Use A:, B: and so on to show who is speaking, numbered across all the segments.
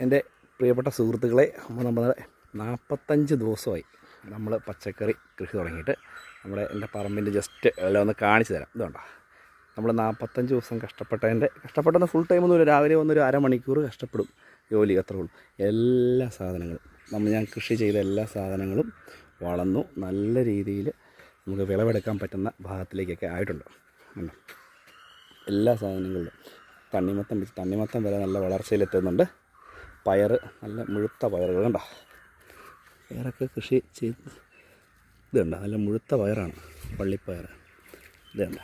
A: എൻ്റെ പ്രിയപ്പെട്ട സുഹൃത്തുക്കളെ, നമ്മൾ 45 ദിവസമായി നമ്മൾ പച്ചക്കറി കൃഷി തുടങ്ങിയിട്ട്. എൻ്റെ പറമ്പിൻ്റെ ജസ്റ്റ് എല്ലാം ഒന്ന് കാണിച്ചു തരാം. ഇതുണ്ടോ, നമ്മൾ 45 ദിവസം കഷ്ടപ്പെട്ടെന്ന് ഫുൾ ടൈമൊന്നുമില്ല. രാവിലെ വന്നൊരു അരമണിക്കൂർ കഷ്ടപ്പെടും, ജോലി അത്രേ ഉള്ളൂ. എല്ലാ സാധനങ്ങളും ഞാൻ കൃഷി ചെയ്ത എല്ലാ സാധനങ്ങളും വളർന്നു നല്ല രീതിയിൽ നമുക്ക് വിളവെടുക്കാൻ പറ്റുന്ന ഭാഗത്തിലേക്കൊക്കെ ആയിട്ടുണ്ട്. എല്ലാ സാധനങ്ങളിലും തണ്ണിമത്തം വരെ നല്ല വളർച്ചയിലെത്തുന്നുണ്ട്. പയർ, നല്ല മുഴുത്ത പയറുകൾ കണ്ടോ, പയറൊക്കെ കൃഷി ചെയ്ത് ഇതുണ്ട്, നല്ല മുഴുത്ത പയറാണ്, വള്ളിപ്പയർ. ഇതുണ്ട്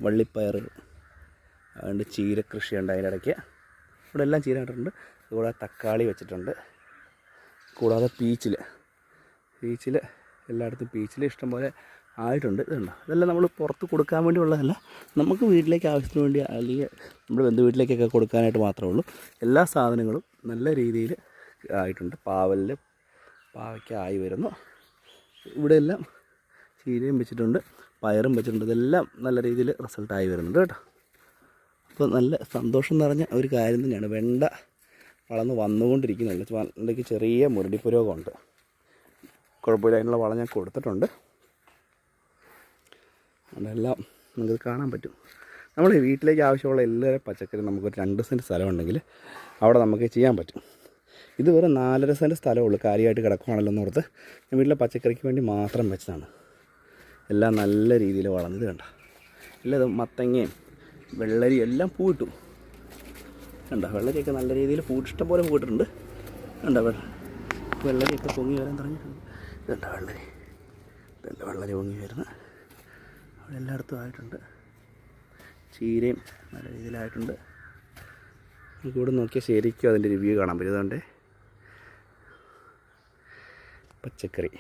A: വള്ളിപ്പയർ. അതുകൊണ്ട് ചീര കൃഷിയുണ്ട് അതിൻ്റെ ഇടയ്ക്ക്. ഇവിടെ എല്ലാം ചീര നട്ടിട്ടുണ്ട്. കൂടാതെ തക്കാളി വെച്ചിട്ടുണ്ട്. കൂടാതെ പീച്ചിൽ എല്ലായിടത്തും പീച്ചിൽ ഇഷ്ടംപോലെ ആയിട്ടുണ്ട്. ഇതുണ്ട്, ഇതെല്ലാം നമ്മൾ പുറത്ത് കൊടുക്കാൻ വേണ്ടി ഉള്ളതല്ല, നമുക്ക് വീട്ടിലേക്ക് ആവശ്യത്തിന് വേണ്ടി, അല്ലെങ്കിൽ നമ്മുടെ ബന്ധു വീട്ടിലേക്കൊക്കെ കൊടുക്കാനായിട്ട് മാത്രമേ ഉള്ളൂ. എല്ലാ സാധനങ്ങളും നല്ല രീതിയിൽ ആയിട്ടുണ്ട്. പാവയ്ക്ക ആയി വരുന്നു. ഇവിടെ എല്ലാം ചീരയും വെച്ചിട്ടുണ്ട്, പയറും വെച്ചിട്ടുണ്ട്. ഇതെല്ലാം നല്ല രീതിയിൽ റിസൾട്ടായി വരുന്നുണ്ട് കേട്ടോ. അപ്പോൾ നല്ല സന്തോഷം നിറഞ്ഞ ഒരു കാര്യം തന്നെയാണ്. വെണ്ട വളർന്ന് വന്നുകൊണ്ടിരിക്കുന്നുണ്ട്. വെണ്ടയ്ക്ക് ചെറിയ മുരടി പുരോഗമുണ്ട്, കുഴപ്പമില്ല. അതിനുള്ള വളം ഞാൻ കൊടുത്തിട്ടുണ്ട്. അതെല്ലാം നിങ്ങൾക്ക് കാണാൻ പറ്റും. നമ്മുടെ വീട്ടിലേക്ക് ആവശ്യമുള്ള എല്ലാവരും പച്ചക്കറി നമുക്കൊരു 2 സെൻറ്റ് സ്ഥലമുണ്ടെങ്കിൽ അവിടെ നമുക്ക് ചെയ്യാൻ പറ്റും. ഇത് വെറും 4.5 സെൻറ്റ് സ്ഥലമുള്ളൂ, കാര്യമായിട്ട് കിടക്കുവാണല്ലോ എന്നോർത്ത് ഞാൻ വീട്ടിലെ പച്ചക്കറിക്ക് വേണ്ടി മാത്രം വെച്ചതാണ്. എല്ലാം നല്ല രീതിയിൽ വളർന്നത് കണ്ട. എല്ലാം മത്തങ്ങയും വെള്ളരിയും എല്ലാം പൂവിട്ടു കണ്ട. വെള്ളരിയൊക്കെ നല്ല രീതിയിൽ ഇഷ്ടംപോലെ പൂവിട്ടുണ്ട് കണ്ട. വെള്ളരിയൊക്കെ പൊങ്ങി വരാൻ തുടങ്ങിയിട്ടുണ്ട്. ഇതുണ്ട വെള്ളരി പൊങ്ങി വരുന്നത് അവിടെ എല്ലായിടത്തും ആയിട്ടുണ്ട്. ചീരയും നല്ല രീതിയിലായിട്ടുണ്ട്. നമുക്ക് ഇവിടെ നോക്കിയാൽ ശരിക്കും അതിൻ്റെ റിവ്യൂ കാണാൻ പറ്റും. അതുകൊണ്ട് പച്ചക്കറി